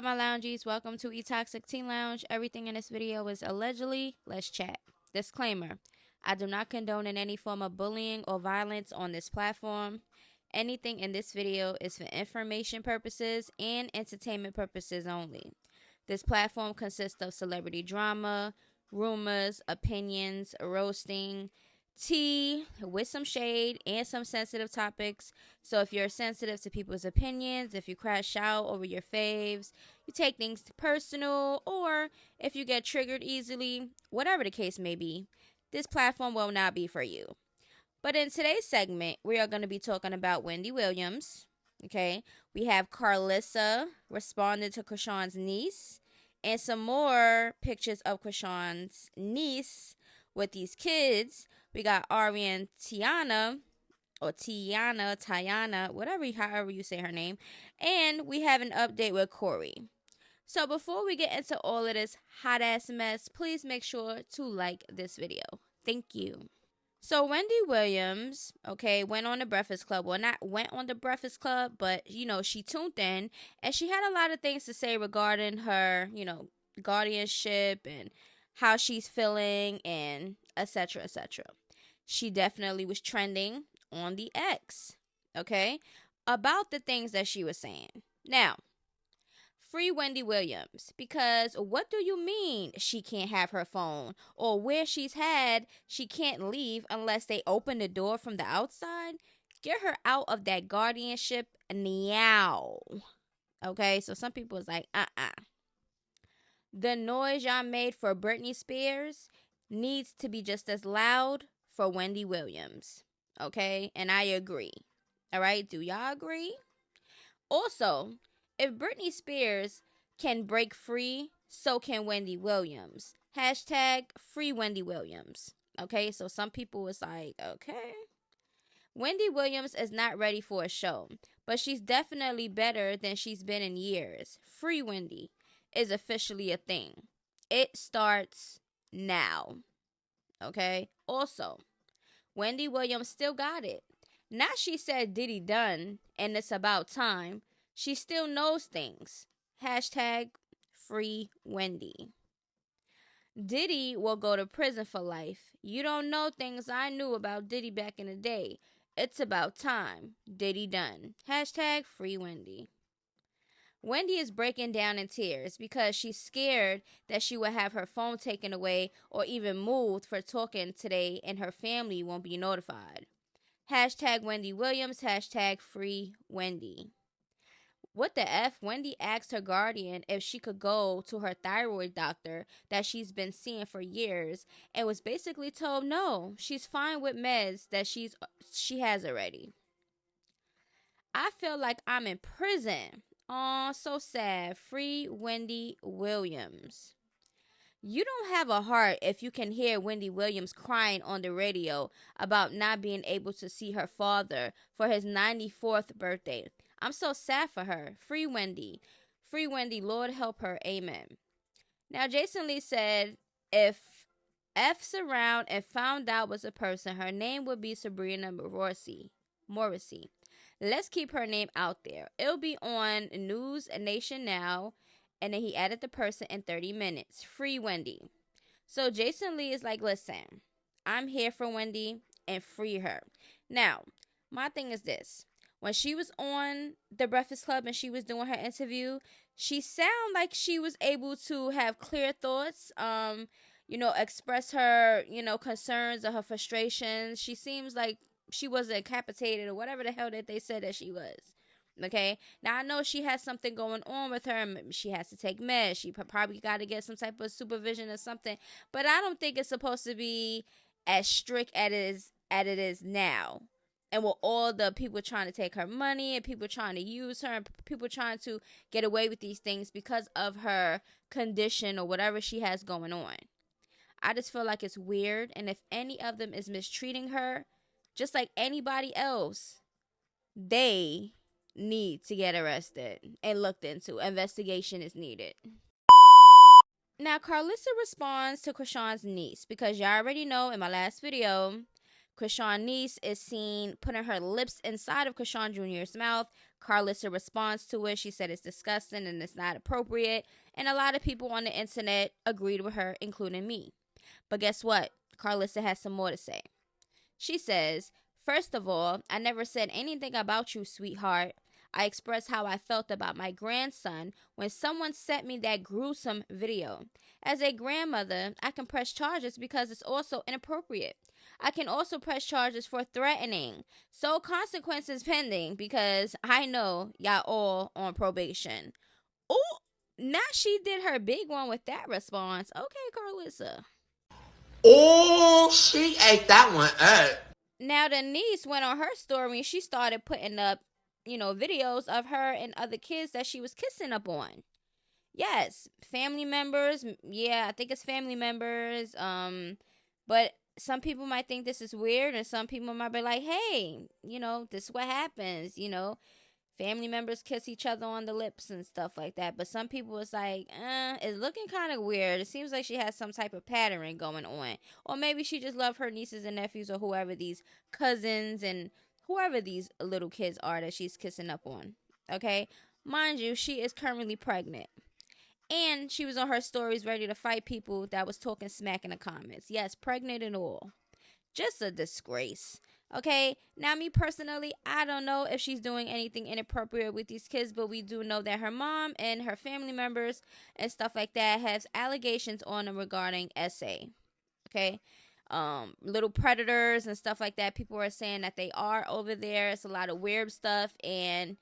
up, my loungies? Welcome to E-Toxic Teen Lounge. Everything in this video is allegedly. Let's chat. Disclaimer. I do not condone in any form of bullying or violence on this platform. Anything in this video is for information purposes and entertainment purposes only. This platform consists of celebrity drama, rumors, opinions, roasting, tea with some shade and some sensitive topics. So if you're sensitive to people's opinions, if you crash out over your faves, you take things personal, or if you get triggered easily, whatever the case may be, this platform will not be for you. But in today's segment, we are going to be talking about Wendy Williams. Okay, we have Karlissa responding to Krishan's niece, and some more pictures of Krishan's niece with these kids. We got Ari and Tiana, or Tiana, however you say her name. And we have an update with Corey. So before we get into all of this hot ass mess, please make sure to like this video. Thank you. So Wendy Williams, went on the Breakfast Club. Well, not went on the Breakfast Club, but, she tuned in. And she had a lot of things to say regarding her, guardianship and how she's feeling and etc. etc. She definitely was trending on the X, about the things that she was saying. Now, free Wendy Williams, because what do you mean she can't have her phone, or where she's had, she can't leave unless they open the door from the outside? Get her out of that guardianship now. So some people is like, The noise y'all made for Britney Spears needs to be just as loud for Wendy Williams. And I agree. All right, do y'all agree? Also, if Britney Spears can break free, so can Wendy Williams. Hashtag free Wendy Williams. So some people was like, Wendy Williams is not ready for a show, but she's definitely better than she's been in years. Free Wendy is officially a thing. It starts now. Also, Wendy Williams still got it. Now she said Diddy done and it's about time. She still knows things. Hashtag free Wendy. Diddy will go to prison for life. You don't know things I knew about Diddy back in the day. It's about time. Diddy done. Hashtag free Wendy. Wendy is breaking down in tears because she's scared that she will have her phone taken away or even moved for talking today and her family won't be notified. Hashtag Wendy Williams. Hashtag free Wendy. What the F? Wendy asked her guardian if she could go to her thyroid doctor that she's been seeing for years and was basically told no, she's fine with meds that she has already. I feel like I'm in prison. Aw, so sad. Free Wendy Williams. You don't have a heart if you can hear Wendy Williams crying on the radio about not being able to see her father for his 94th birthday. I'm so sad for her. Free Wendy. Free Wendy. Lord help her. Amen. Now, Jason Lee said if F's around and found out was a person, her name would be Sabrina Morrissey. Let's keep her name out there. It'll be on News Nation now. And then he added the person in 30 minutes. Free Wendy. So Jason Lee is like, listen, I'm here for Wendy and free her. Now, my thing is this. When she was on the Breakfast Club and she was doing her interview, she sounded like she was able to have clear thoughts, express her, concerns or her frustrations. She seems like she wasn't incapacitated or whatever the hell that they said that she was. Now I know she has something going on with her. She has to take meds. She probably got to get some type of supervision or something. But I don't think it's supposed to be as strict as it is now. And with all the people trying to take her money and people trying to use her and people trying to get away with these things because of her condition or whatever she has going on. I just feel like it's weird. And if any of them is mistreating her, just like anybody else, they need to get arrested and looked into. Investigation is needed. Now, Karlissa responds to Krishan's niece because y'all already know in my last video, Krishan's niece is seen putting her lips inside of Krishan Jr.'s mouth, Karlissa responds to it. She said it's disgusting and it's not appropriate. And a lot of people on the internet agreed with her, including me. But guess what? Karlissa has some more to say. She says, "First of all, I never said anything about you, sweetheart. I expressed how I felt about my grandson when someone sent me that gruesome video. As a grandmother, I can press charges because it's also inappropriate. I can also press charges for threatening. So consequences pending because I know y'all all on probation." Oh, now she did her big one with that response. Okay, Karlissa. Oh, she ate that one up. Now the niece went on her story and she started putting up, videos of her and other kids that she was kissing up on. Yes, family members. Yeah, I think it's family members. But some people might think this is weird, and some people might be like, "Hey, this is what happens." Family members kiss each other on the lips and stuff like that. But some people was like, it's looking kind of weird. It seems like she has some type of pattern going on. Or maybe she just loved her nieces and nephews or whoever these cousins and whoever these little kids are that she's kissing up on. Okay? Mind you, she is currently pregnant. And she was on her stories ready to fight people that was talking smack in the comments. Yes, pregnant and all. Just a disgrace. Okay, now me personally, I don't know if she's doing anything inappropriate with these kids, but we do know that her mom and her family members and stuff like that has allegations on them regarding SA. Okay, little predators and stuff like that. People are saying that they are over there. It's a lot of weird stuff and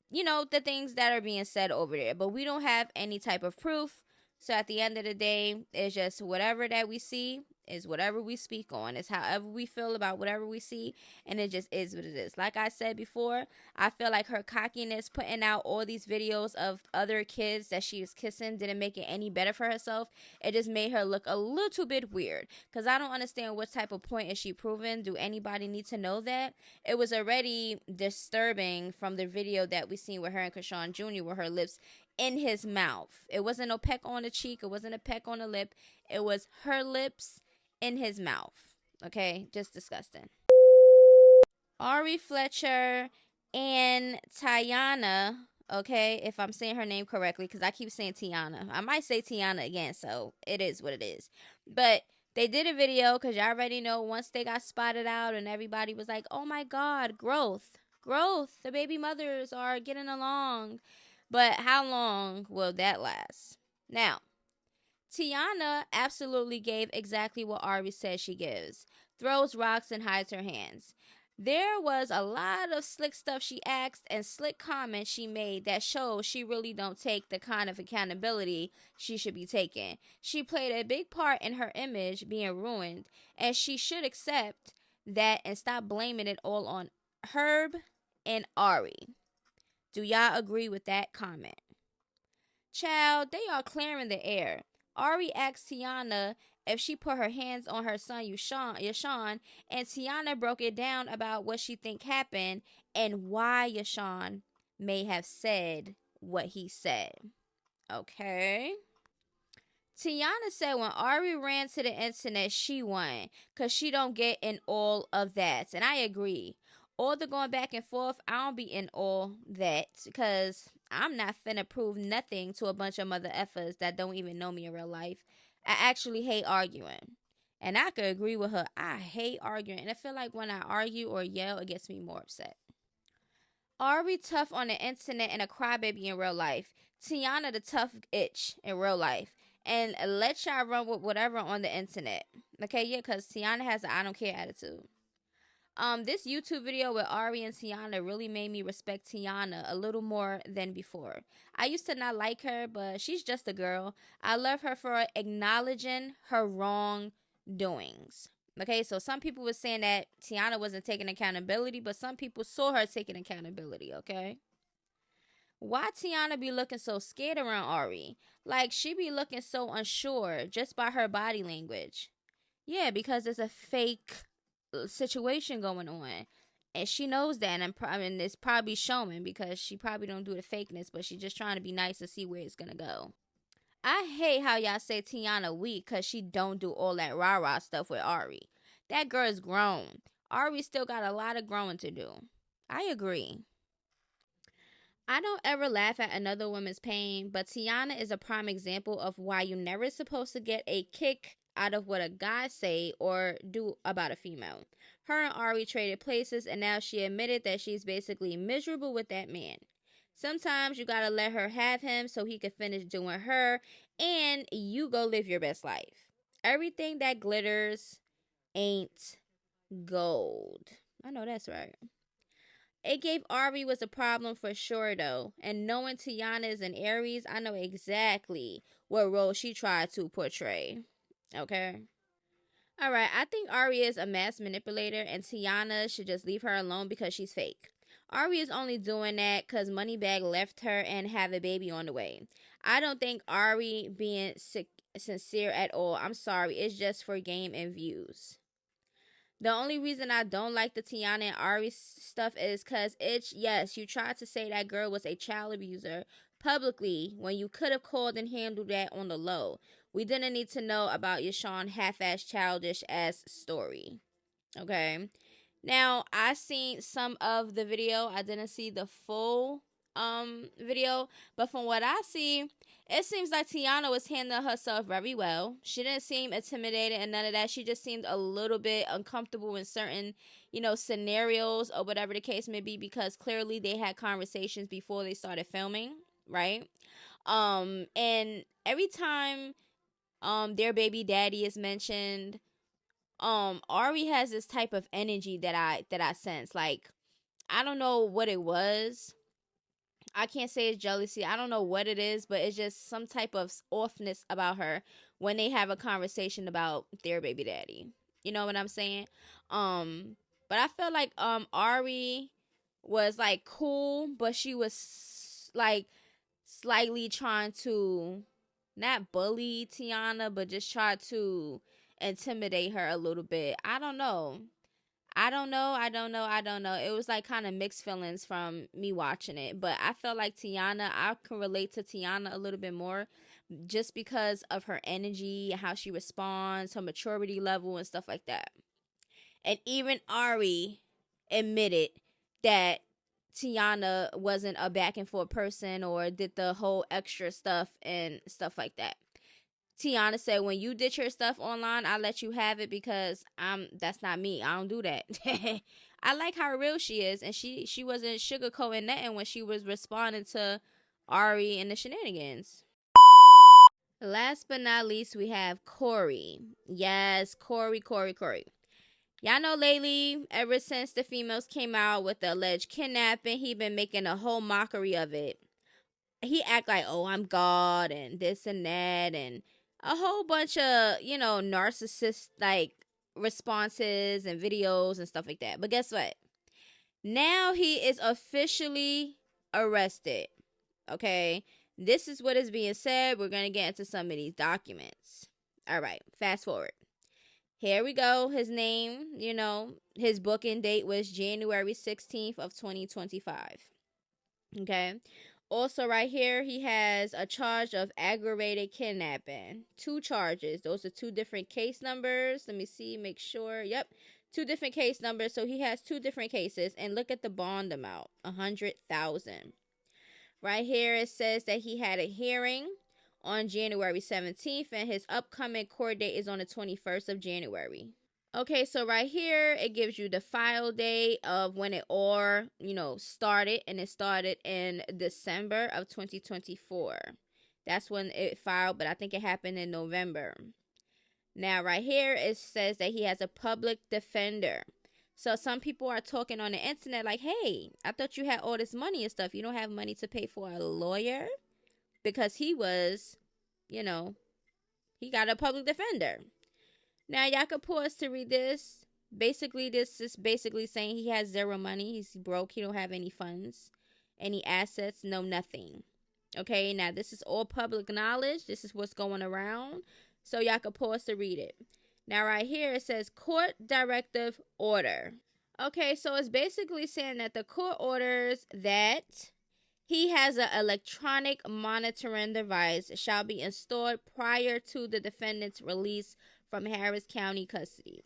the things that are being said over there, but we don't have any type of proof. So at the end of the day, it's just whatever that we see is whatever we speak on. It's however we feel about whatever we see, and it just is what it is. Like I said before, I feel like her cockiness putting out all these videos of other kids that she was kissing didn't make it any better for herself. It just made her look a little bit weird, because I don't understand what type of point is she proving. Do anybody need to know that? It was already disturbing from the video that we seen with her and Krishan Jr. with her lips in his mouth. It wasn't no peck on the cheek. It wasn't a peck on the lip. It was her lips in his mouth. Okay, just disgusting. Ari Fletcher and Tiana. Okay, if I'm saying her name correctly, because I keep saying Tiana. I might say Tiana again, so it is what it is. But they did a video because y'all already know once they got spotted out and everybody was like, "Oh my God, growth. The baby mothers are getting along." But how long will that last? Now, Tiana absolutely gave exactly what Ari says she gives. Throws rocks and hides her hands. There was a lot of slick stuff she asked and slick comments she made that shows she really don't take the kind of accountability she should be taking. She played a big part in her image being ruined, and she should accept that and stop blaming it all on Herb and Ari. Do y'all agree with that comment? Child, they are clearing the air. Ari asked Tiana if she put her hands on her son Yashawn, and Tiana broke it down about what she think happened and why Yashawn may have said what he said. Okay. Tiana said when Ari ran to the internet, she won, because she don't get in all of that. And I agree. All the going back and forth, I don't be in all that, because I'm not finna prove nothing to a bunch of mother effers that don't even know me in real life. I actually hate arguing. And I could agree with her. I hate arguing. And I feel like when I argue or yell, it gets me more upset. Ari tough on the internet and a crybaby in real life. Tiana the tough itch in real life. And let y'all run with whatever on the internet. Okay, yeah, because Tiana has an I don't care attitude. This YouTube video with Ari and Tiana really made me respect Tiana a little more than before. I used to not like her, but she's just a girl. I love her for acknowledging her wrongdoings. Okay, so some people were saying that Tiana wasn't taking accountability, but some people saw her taking accountability, okay? Why Tiana be looking so scared around Ari? Like, she be looking so unsure just by her body language. Yeah, because there's a fake situation going on, and she knows that, and it's probably showing because she probably don't do the fakeness, but she's just trying to be nice to see where it's gonna go. I hate how y'all say Tiana weak because she don't do all that rah-rah stuff with Ari. That girl is grown. Ari still got a lot of growing to do. I agree. I don't ever laugh at another woman's pain, but Tiana is a prime example of why you're never supposed to get a kick out of what a guy say or do about a female. Her and Ari traded places, and now she admitted that she's basically miserable with that man. Sometimes you gotta let her have him so he can finish doing her, and you go live your best life. Everything that glitters ain't gold. I know that's right. It gave Ari was a problem for sure though, and knowing Tiana is an Aries, I know exactly what role she tried to portray. Okay. Alright, I think Ari is a mass manipulator and Tiana should just leave her alone because she's fake. Ari is only doing that because Moneybag left her and have a baby on the way. I don't think Ari being sincere at all. I'm sorry, it's just for game and views. The only reason I don't like the Tiana and Ari stuff is because yes, you tried to say that girl was a child abuser publicly when you could have called and handled that on the low. We didn't need to know about your Sean half-ass childish ass story. Okay. Now, I seen some of the video. I didn't see the full video, but from what I see, it seems like Tiana was handling herself very well. She didn't seem intimidated and none of that. She just seemed a little bit uncomfortable in certain, scenarios or whatever the case may be because clearly they had conversations before they started filming, right? And every time their baby daddy is mentioned, Ari has this type of energy that I sense. Like, I don't know what it was. I can't say it's jealousy. I don't know what it is, but it's just some type of offness about her when they have a conversation about their baby daddy. You know what I'm saying? But I felt like Ari was like cool, but she was like slightly trying to not bully Tiana, but just try to intimidate her a little bit. I don't know. I don't know. It was like kind of mixed feelings from me watching it. But I felt like Tiana, I can relate to Tiana a little bit more just because of her energy, how she responds, her maturity level, and stuff like that. And even Ari admitted that Tiana wasn't a back and forth person or did the whole extra stuff and stuff like that. Tiana said, when you did your stuff online, I let you have it because that's not me. I don't do that. I like how real she is, and she wasn't sugarcoating nothing when she was responding to Ari and the shenanigans. Last but not least, we have Corey. Yes, Corey. Y'all know lately, ever since the females came out with the alleged kidnapping, he been making a whole mockery of it. He act like, oh, I'm God and this and that and a whole bunch of, narcissist like responses and videos and stuff like that. But guess what? Now he is officially arrested. Okay. This is what is being said. We're going to get into some of these documents. All right. Fast forward. Here we go. His name, his booking date was January 16th of 2025. Okay. Also, right here, he has a charge of aggravated kidnapping. 2 charges. Those are 2 different case numbers. Let me see, make sure. Yep, 2 different case numbers. So he has 2 different cases. And look at the bond amount, $100,000. Right here, it says that he had a hearing on January 17th, and his upcoming court date is on the 21st of January. Okay, so right here, it gives you the file date of when it all, started, and it started in December of 2024. That's when it filed, but I think it happened in November. Now, right here, it says that he has a public defender. So some people are talking on the internet like, hey, I thought you had all this money and stuff. You don't have money to pay for a lawyer? Because he was, he got a public defender. Now, y'all could pause to read this. Basically, this is basically saying he has 0 money. He's broke. He don't have any funds, any assets, no nothing. Okay, now this is all public knowledge. This is what's going around. So y'all could pause to read it. Now, right here, it says court directive order. Okay, so it's basically saying that the court orders that he has an electronic monitoring device shall be installed prior to the defendant's release from Harris County custody.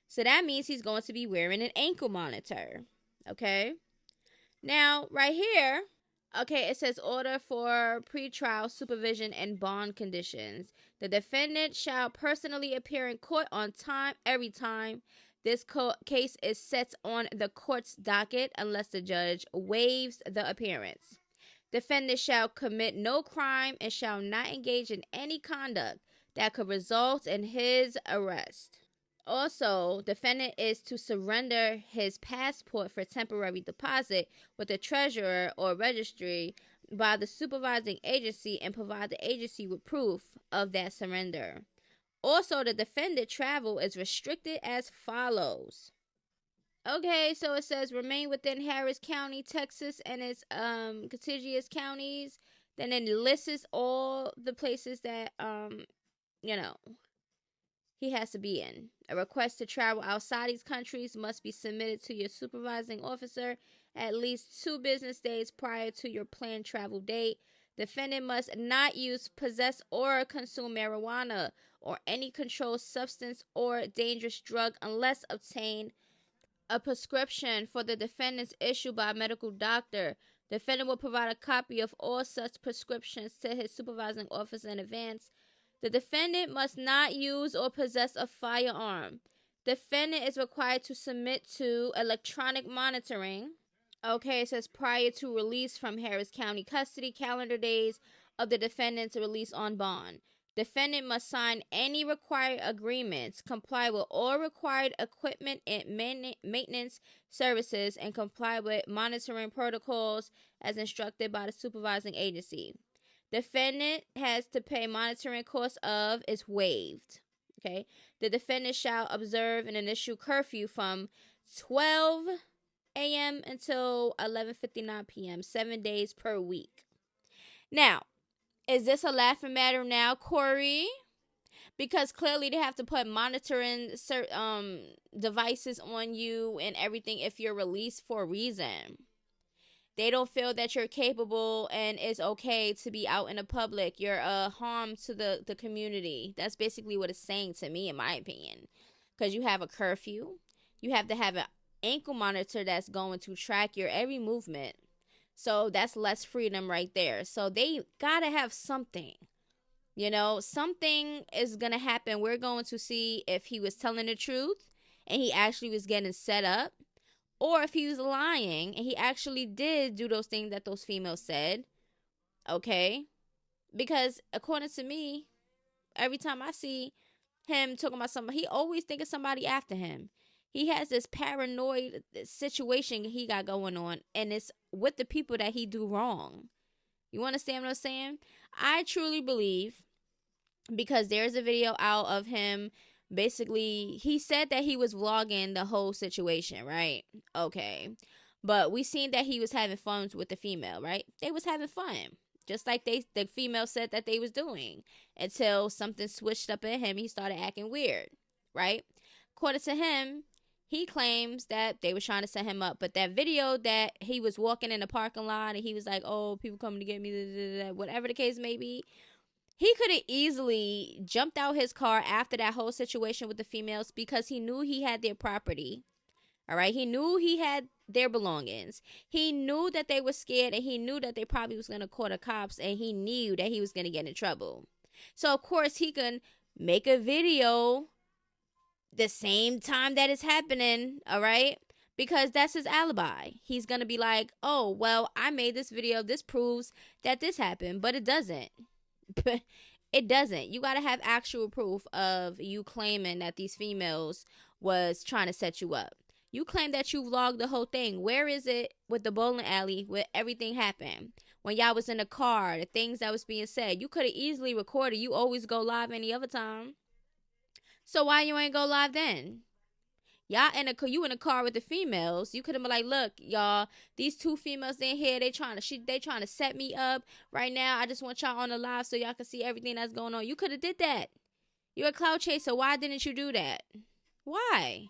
So that means he's going to be wearing an ankle monitor. Okay. Now, right here, Okay, it says order for pretrial supervision and bond conditions. The defendant shall personally appear in court on time every time this case is set on the court's docket unless the judge waives the appearance. Defendant shall commit no crime and shall not engage in any conduct that could result in his arrest. Also, defendant is to surrender his passport for temporary deposit with the treasurer or registry by the supervising agency and provide the agency with proof of that surrender. Also, the defendant travel is restricted as follows. Okay, so it says remain within Harris County, Texas, and its contiguous counties. Then it lists all the places that you know he has to be in. A request to travel outside these countries must be submitted to your supervising officer at least 2 business days prior to your planned travel date. Defendant must not use, possess, or consume marijuana or any controlled substance or dangerous drug unless obtained a prescription for the defendant's issued by a medical doctor. Defendant will provide a copy of all such prescriptions to his supervising officer in advance. The defendant must not use or possess a firearm. Defendant is required to submit to electronic monitoring. Okay, it says prior to release from Harris County custody, calendar days of the defendant's release on bond. Defendant must sign any required agreements, comply with all required equipment and maintenance services, and comply with monitoring protocols as instructed by the supervising agency. Defendant has to pay monitoring costs of is waived. Okay. The defendant shall observe an initial curfew from 12 a.m. until 11:59 p.m. 7 days per week. Now, is this a laughing matter now, Corey? Because clearly they have to put monitoring devices on you and everything if you're released for a reason. They don't feel that you're capable and it's okay to be out in the public. You're a harm to the community. That's basically what it's saying to me, in my opinion. Because you have a curfew. You have to have an ankle monitor that's going to track your every movement. So that's less freedom right there. So they got to have something. You know, something is going to happen. We're going to see if he was telling the truth and he actually was getting set up. Or if he was lying and he actually did do those things that those females said. Okay? Because according to me, every time I see him talking about somebody, he always thinking somebody after him. He has this paranoid situation he got going on, and it's with the people that he do wrong. You understand what I'm saying? I truly believe, because there's a video out of him. Basically, he said that he was vlogging the whole situation, right? Okay. But we seen that he was having fun with the female, right? They was having fun. Just like the female said that they was doing. Until something switched up in him. He started acting weird, right? According to him, he claims that they was trying to set him up. But that video that he was walking in the parking lot and he was like, oh, people coming to get me, whatever the case may be. He could have easily jumped out his car after that whole situation with the females because he knew he had their property. All right. He knew he had their belongings. He knew that they were scared and he knew that they probably was going to call the cops and he knew that he was going to get in trouble. So, of course, he can make a video the same time that it's happening. All right. Because that's his alibi. He's going to be like, oh, well, I made this video. This proves that this happened, but it doesn't. It doesn't. You got to have actual proof of you claiming that these females was trying to set you up. You claim that you vlogged the whole thing. Where is it with the bowling alley where everything happened? When y'all was in the car, the things that was being said. You could have easily recorded. You always go live any other time. So why you ain't go live then? Y'all you in a car with the females. You could have been like, look, y'all, these 2 females in here, they trying to set me up right now. I just want y'all on the live so y'all can see everything that's going on. You could have did that. You're a cloud chaser. Why didn't you do that? Why?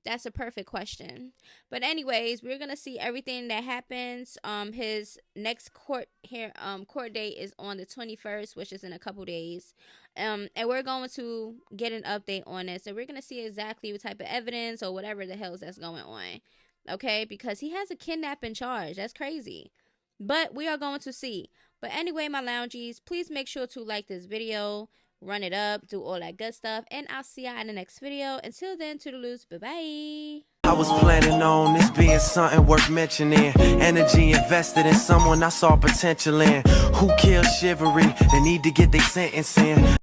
That's a perfect question. But anyways, we're gonna see everything that happens. His next court date is on the 21st, which is in a couple days. And we're going to get an update on this, and we're gonna see exactly what type of evidence or whatever the hell that's going on. okay? Because he has a kidnapping charge. That's crazy. But we are going to see. But anyway, my loungies, please make sure to like this video, run it up, do all that good stuff, and I'll see y'all in the next video. Until then, toodaloos, bye-bye. I was planning on this being something worth mentioning. Energy invested in someone I saw potential in. Who killed chivalry? They need to get their sentence in.